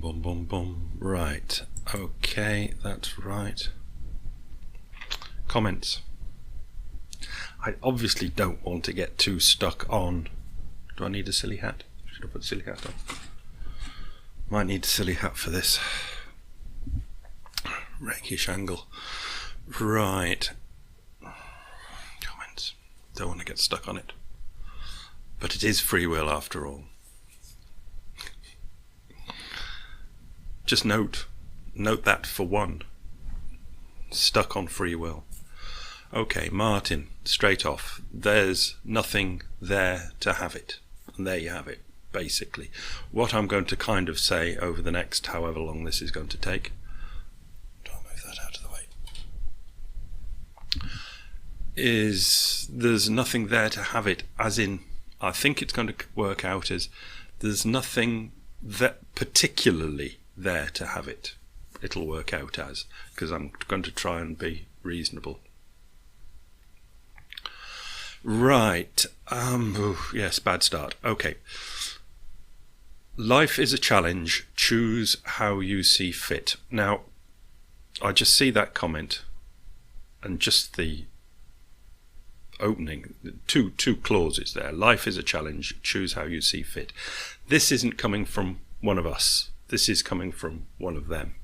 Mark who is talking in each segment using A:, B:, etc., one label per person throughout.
A: Boom, boom, boom, boom. Right. Okay, that's right. Comments. I obviously don't want to get too stuck on... Do I need a silly hat? Should I put a silly hat on? Might need a silly hat for this. Rakish angle. Right. Comments. Don't want to get stuck on it. But it is free will after all. Just note that for one. Stuck on free will. Okay, Martin, straight off. There's nothing there to have it. And there you have it, basically. What I'm going to kind of say over the next however long this is going to take. Do I move that out of the way? Is there's nothing there to have it, as in, I think it's going to work out as there's nothing that particularly there to have it. It'll work out as, because I'm going to try and be reasonable. Right. Yes, bad start. Okay. Life is a challenge. Choose how you see fit. Now, I just see that comment and just the opening, two clauses there. Life is a challenge. Choose how you see fit. This isn't coming from one of us. This is coming from one of them.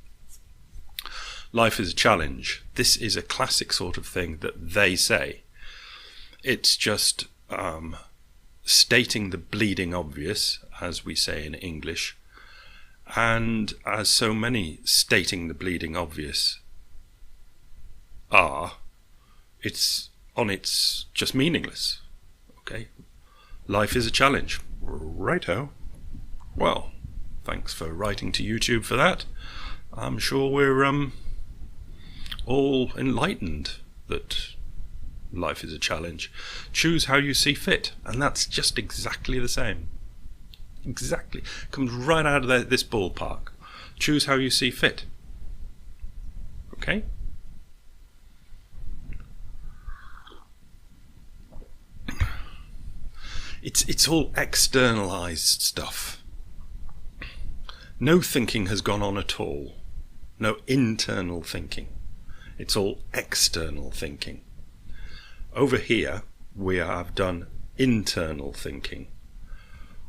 A: Life is a challenge. This is a classic sort of thing that they say. It's just stating the bleeding obvious, as we say in English, and as so many stating the bleeding obvious are, it's just meaningless. Okay, life is a challenge. Righto. Well, thanks for writing to YouTube for that. I'm sure we're all enlightened that life is a challenge. Choose how you see fit, and that's just exactly the same. Exactly. Comes right out of this ballpark. Choose how you see fit. Okay? It's all externalized stuff. No thinking has gone on at all. No internal thinking. It's all external thinking. Over here, we have done internal thinking.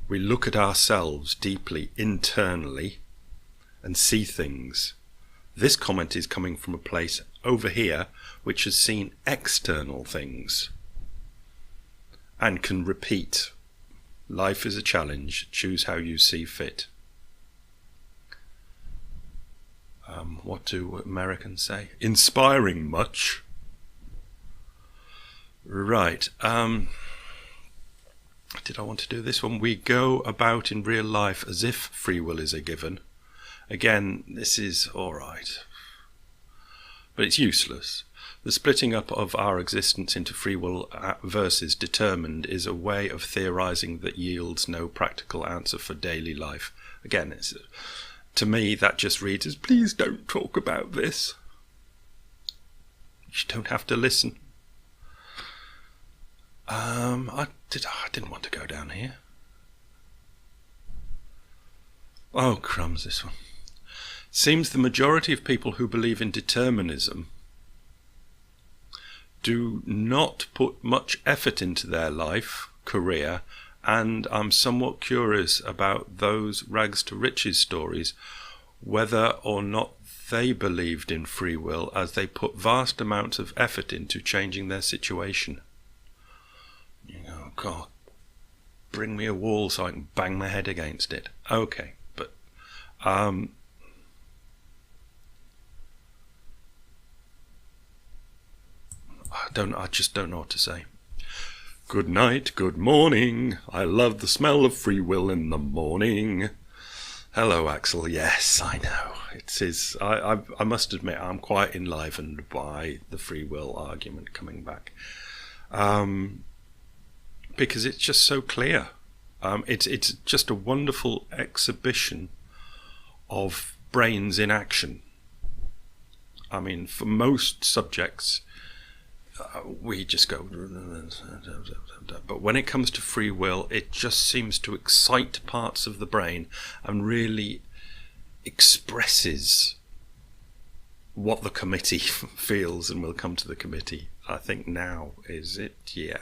A: We look at ourselves deeply internally and see things. This comment is coming from a place over here which has seen external things and can repeat. Life is a challenge. Choose how you see fit. What do Americans say? Inspiring much. Right. Did I want to do this one? We go about in real life as if free will is a given. Again, this is all right, but it's useless. The splitting up of our existence into free will versus determined is a way of theorizing that yields no practical answer for daily life. Again, to me, that just reads as, please don't talk about this. You don't have to listen. I didn't want to go down here. Oh, crumbs, this one. Seems the majority of people who believe in determinism do not put much effort into their life, career, and I'm somewhat curious about those rags to riches stories, whether or not they believed in free will, as they put vast amounts of effort into changing their situation. You know, God, bring me a wall so I can bang my head against it. Okay, but I just don't know what to say. Good night, good morning. I love the smell of free will in the morning. Hello, Axel. Yes, I know. It is. I must admit, I'm quite enlivened by the free will argument coming back. Because it's just so clear. It's just a wonderful exhibition of brains in action. I mean, for most subjects, we just go... But when it comes to free will, it just seems to excite parts of the brain and really expresses what the committee feels, and we'll come to the committee. I think now is it? Yeah.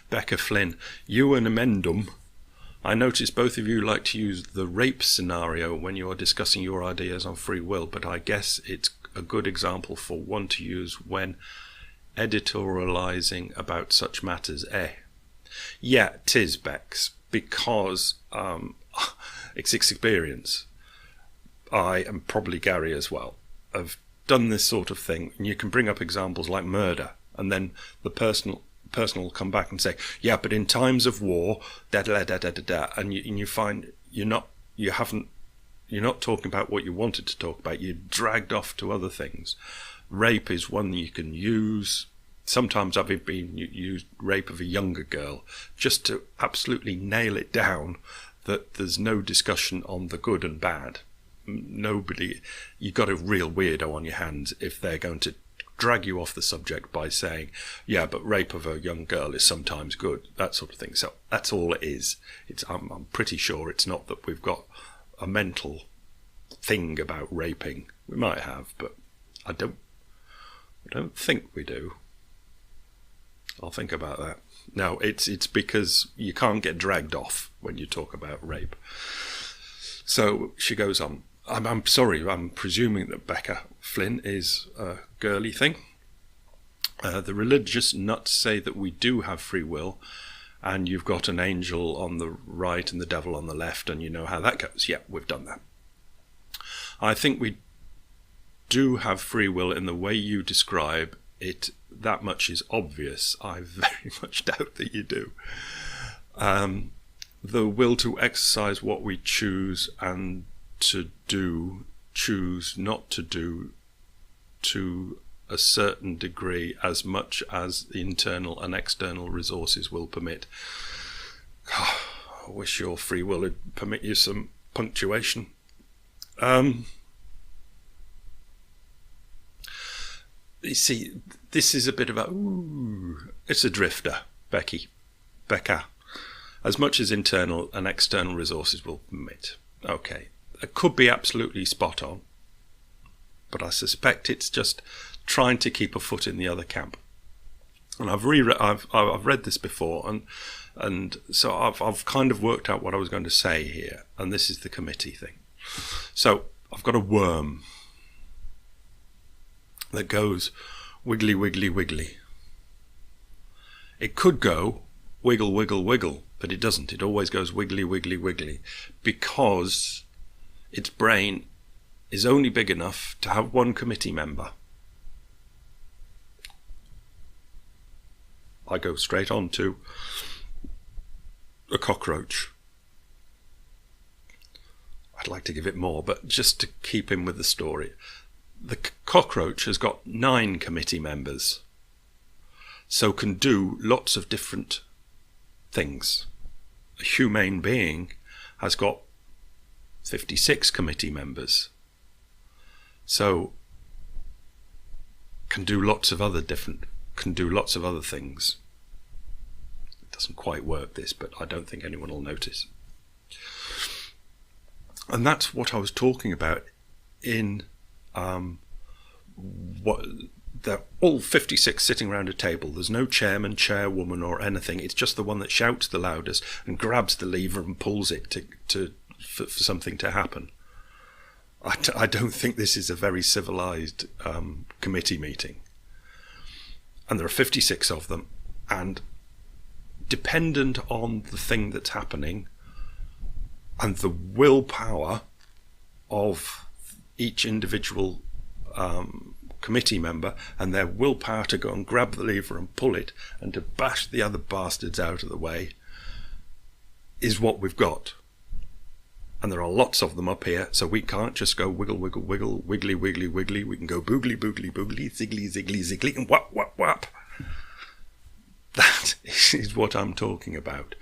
A: Becca Flynn, you and Amendum, I notice both of you like to use the rape scenario when you are discussing your ideas on free will, but I guess it's a good example for one to use when editorializing about such matters, eh? Yeah, 'tis, Bex, because it's experience. I, and probably Gary as well, have done this sort of thing, and you can bring up examples like murder, and then the person will come back and say, yeah, but in times of war, and you find you're not talking about what you wanted to talk about. You're dragged off to other things. Rape is one that you can use. Sometimes I've been used rape of a younger girl just to absolutely nail it down that there's no discussion on the good and bad. Nobody, you've got a real weirdo on your hands if they're going to drag you off the subject by saying, yeah, but rape of a young girl is sometimes good, that sort of thing. So that's all it is. I'm pretty sure it's not that we've got a mental thing about raping. We might have, but I don't think we do. I'll think about that. No, it's because you can't get dragged off when you talk about rape. So she goes on. I'm sorry, I'm presuming that Becca Flynn is a girly thing. The religious nuts say that we do have free will, and you've got an angel on the right and the devil on the left, and you know how that goes. Yeah, we've done that. I think we do have free will in the way you describe it. That much is obvious. I very much doubt that you do. The will to exercise what we choose and to do, choose not to do to a certain degree, as much as the internal and external resources will permit. I wish your free will would permit you some punctuation. You see, this is a bit of a, it's a drifter, Becca. As much as internal and external resources will permit. Okay, it could be absolutely spot on, but I suspect it's just trying to keep a foot in the other camp. And I've read this before, and so I've kind of worked out what I was going to say here, and this is the committee thing. So I've got a worm that goes wiggly, wiggly, wiggly. It could go wiggle, wiggle, wiggle, but it doesn't. It always goes wiggly, wiggly, wiggly, because its brain is only big enough to have one committee member. I go straight on to a cockroach. I'd like to give it more, but just to keep in with the story. The cockroach has got 9 committee members, so can do lots of different things. A humane being has got 56 committee members, so can do lots of other things. It doesn't quite work, this, but I don't think anyone will notice. And that's what I was talking about in what they're all 56 sitting around a table. There's no chairman, chairwoman or anything. It's just the one that shouts the loudest and grabs the lever and pulls it for something to happen. I don't think this is a very civilized committee meeting. And there are 56 of them, and dependent on the thing that's happening and the willpower of each individual committee member and their willpower to go and grab the lever and pull it and to bash the other bastards out of the way is what we've got. And there are lots of them up here, so we can't just go wiggle, wiggle, wiggle, wiggly, wiggly, wiggly. We can go boogly, boogly, boogly, ziggly, ziggly, ziggly, and whap, whap, whap. That is what I'm talking about.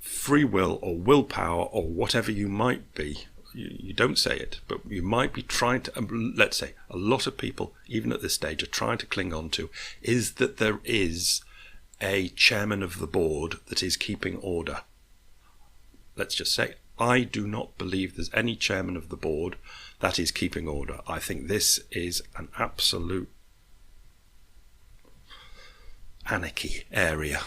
A: Free will or willpower or whatever you might be, you don't say it, but you might be trying to, let's say a lot of people, even at this stage, are trying to cling on to, is that there is a chairman of the board that is keeping order. Let's just say I do not believe there's any chairman of the board that is keeping order. I think this is an absolute anarchy area.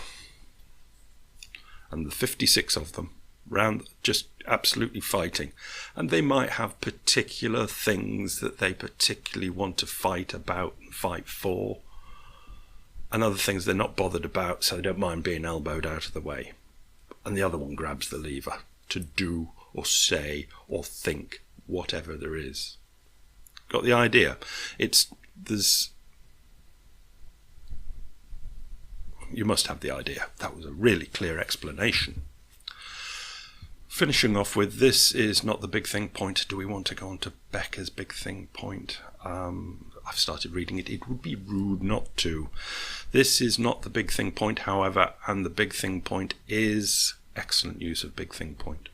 A: And the 56 of them round just absolutely fighting. And they might have particular things that they particularly want to fight about and fight for, and other things they're not bothered about, so they don't mind being elbowed out of the way. And the other one grabs the lever to do or say or think whatever there is. Got the idea? You must have the idea. That was a really clear explanation. Finishing off with, this is not the big thing point. Do we want to go on to Becker's big thing point? I've started reading it. It would be rude not to. This is not the big thing point, however, and the big thing point is excellent use of big thing point.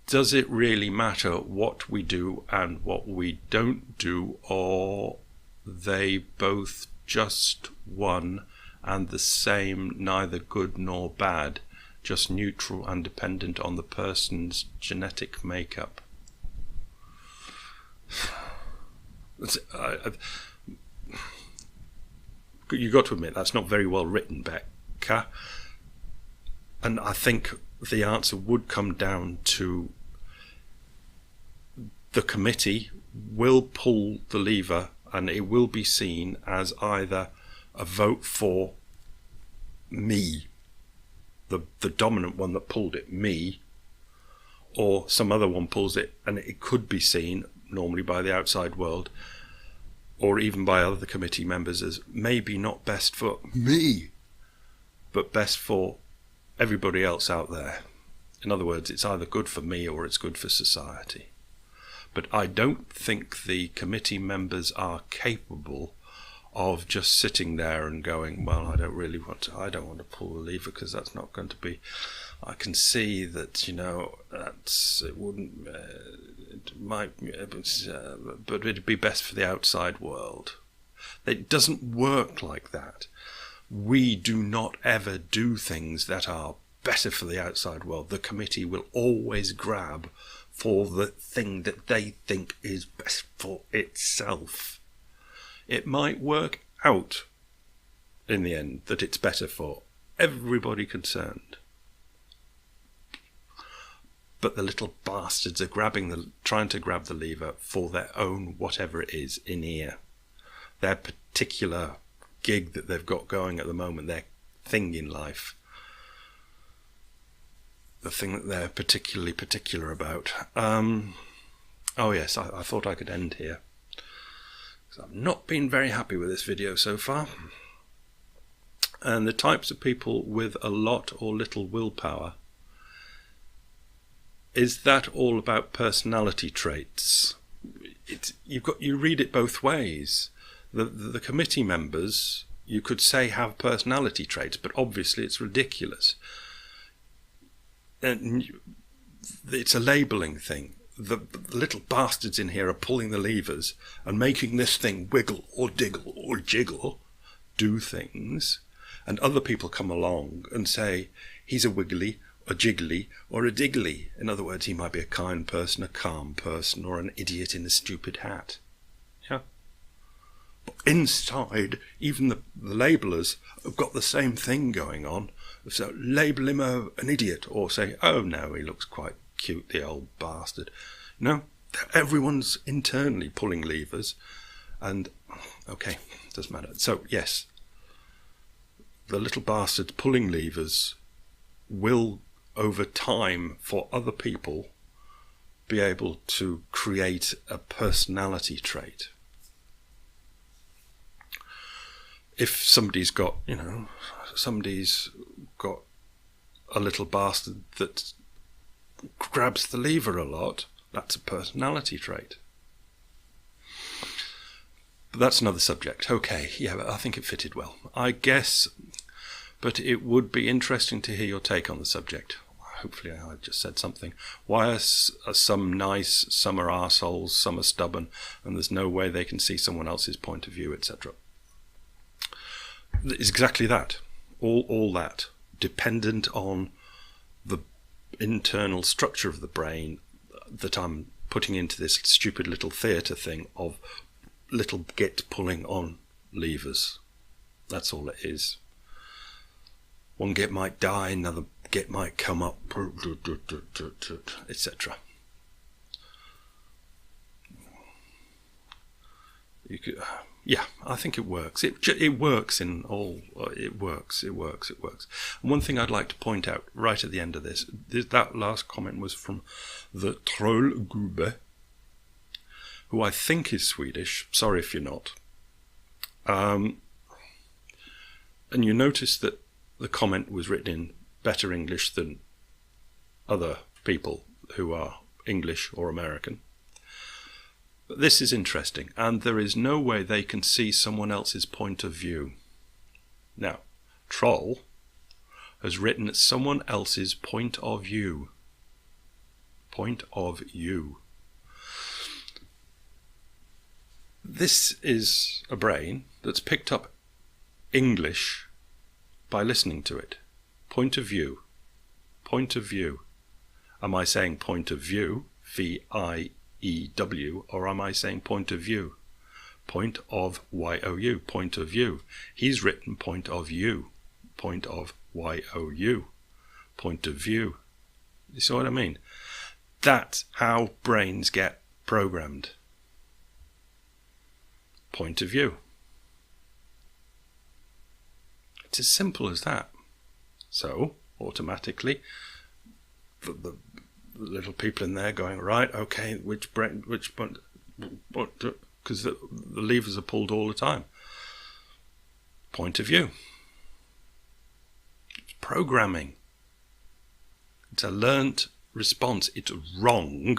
A: Does it really matter what we do and what we don't do, or they both just one and the same, neither good nor bad, just neutral and dependent on the person's genetic makeup? You got to admit that's not very well written, Becca. And I think the answer would come down to the committee will pull the lever, and it will be seen as either a vote for me, the dominant one that pulled it, me, or some other one pulls it, and it could be seen normally by the outside world or even by other committee members as maybe not best for me, but best for everybody else out there. In other words, it's either good for me or it's good for society. But I don't think the committee members are capable of just sitting there and going, well, I don't want to pull the lever because that's not going to be, I can see that, it wouldn't, it might, but it'd be best for the outside world. It doesn't work like that. We do not ever do things that are better for the outside world. The committee will always grab for the thing that they think is best for itself. It might work out in the end that it's better for everybody concerned. But the little bastards are trying to grab the lever for their own whatever it is in here. Their particular gig that they've got going at the moment, their thing in life. The thing that they're particularly particular about. Oh yes, I thought I could end here. I've not been very happy with this video so far. And the types of people with a lot or little willpower, is that all about personality traits? You read it both ways. The committee members, you could say, have personality traits, but obviously it's ridiculous. And it's a labelling thing. The little bastards in here are pulling the levers and making this thing wiggle or diggle or jiggle, do things, and other people come along and say he's a wiggly, a jiggly, or a diggly. In other words, he might be a kind person, a calm person, or an idiot in a stupid hat. Yeah. But inside, even the labellers have got the same thing going on. So label him an idiot, or say, oh no, he looks quite cute, the old bastard. No, everyone's internally pulling levers, and okay, doesn't matter. So yes, the little bastards pulling levers will, over time, for other people, be able to create a personality trait. If somebody's got a little bastard that grabs the lever a lot, that's a personality trait. But that's another subject. Okay, yeah, but I think it fitted well, I guess. But it would be interesting to hear your take on the subject. Hopefully I just said something. Why are some nice, some are arseholes, some are stubborn, and there's no way they can see someone else's point of view, etc. It's exactly that. All that. Dependent on internal structure of the brain that I'm putting into this stupid little theatre thing of little git pulling on levers. That's all it is. One git might die, another git might come up, etc. Yeah, I think it works. It works in all. It works. And one thing I'd like to point out right at the end of this, that last comment was from the Trollgubbe, who I think is Swedish. Sorry if you're not. And you notice that the comment was written in better English than other people who are English or American. But this is interesting, and there is no way they can see someone else's point of view. Now, Troll has written someone else's point of view. Point of view. This is a brain that's picked up English by listening to it. Point of view. Point of view. Am I saying point of view? V-I-E-W, or am I saying point of view? Point of Y-O-U, point of view. He's written point of view, point of Y-O-U, point of view. You see what I mean? That's how brains get programmed. Point of view. It's as simple as that. So, automatically, the little people in there going, right, okay, which because the levers are pulled all the time. Point of view. It's programming. It's a learnt response. It's wrong,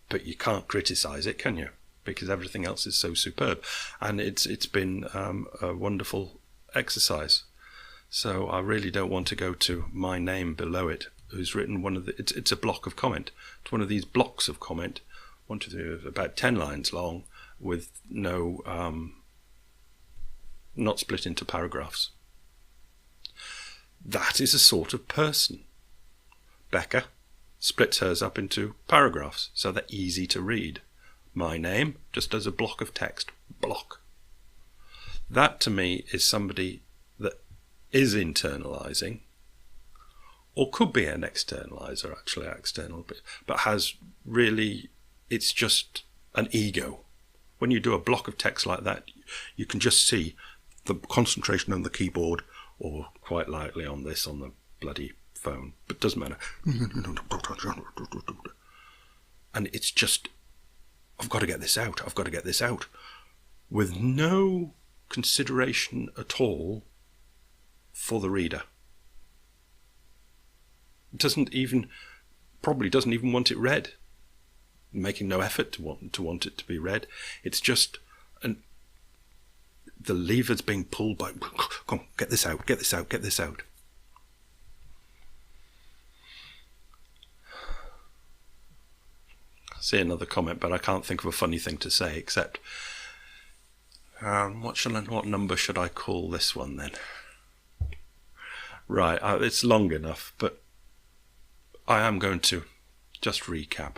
A: but you can't criticize it, can you? Because everything else is so superb. And it's been a wonderful exercise. So I really don't want to go to my name below it, who's written one of the, it's a block of comment. It's one of these blocks of comment, 1, 2, 3, about 10 lines long, with no, not split into paragraphs. That is a sort of person. Becca splits hers up into paragraphs, so they're easy to read. My name just as a block of text. Block. That to me is somebody that is internalizing, or could be an externalizer, actually external, but has really, it's just an ego. When you do a block of text like that, you can just see the concentration on the keyboard, or quite likely on this, on the bloody phone, but it doesn't matter. And it's just, I've got to get this out, I've got to get this out, with no consideration at all for the reader. It probably doesn't even want it read, making no effort to want it to be read. It's just the lever's being pulled by, come on, get this out, get this out, get this out. I see another comment, but I can't think of a funny thing to say except, what number should I call this one then? Right, it's long enough, but I am going to just recap.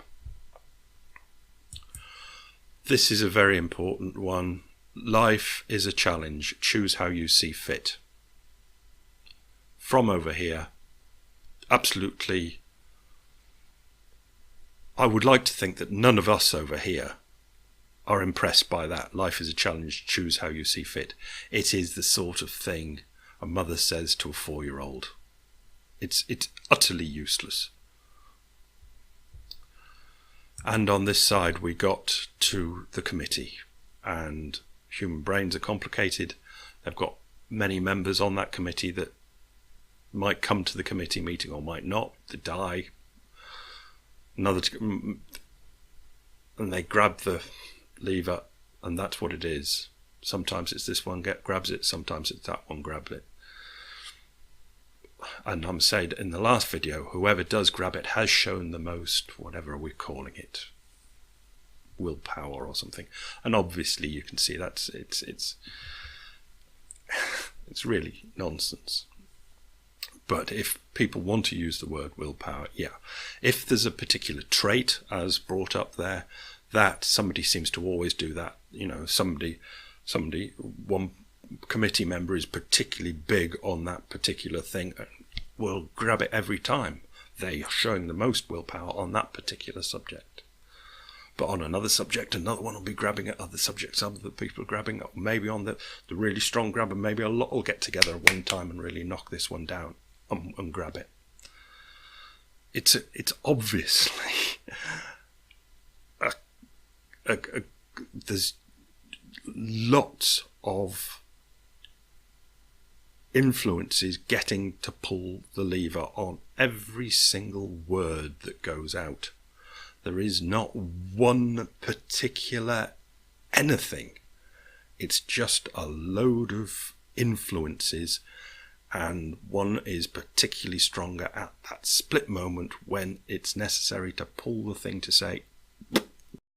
A: This is a very important one. Life is a challenge. Choose how you see fit. From over here, absolutely, I would like to think that none of us over here are impressed by that. Life is a challenge. Choose how you see fit. It is the sort of thing a mother says to a 4-year-old. It's utterly useless. And on this side, we got to the committee, and human brains are complicated. They've got many members on that committee that might come to the committee meeting or might not. They die. And they grab the lever, and that's what it is. Sometimes it's this one grabs it, sometimes it's that one grabs it. And I'm saying in the last video, whoever does grab it has shown the most, whatever we're calling it, willpower or something. And obviously you can see it's really nonsense. But if people want to use the word willpower, yeah. If there's a particular trait, as brought up there, that somebody seems to always do that. You know, one committee member is particularly big on that particular thing and will grab it every time. They are showing the most willpower on that particular subject. But on another subject, another one will be grabbing at other subjects, other people are grabbing at, maybe on the really strong grabber, maybe a lot will get together at one time and really knock this one down and grab it. It's obviously there's lots of influences getting to pull the lever on every single word that goes out. There is not one particular anything. It's just a load of influences, and one is particularly stronger at that split moment when it's necessary to pull the thing to say,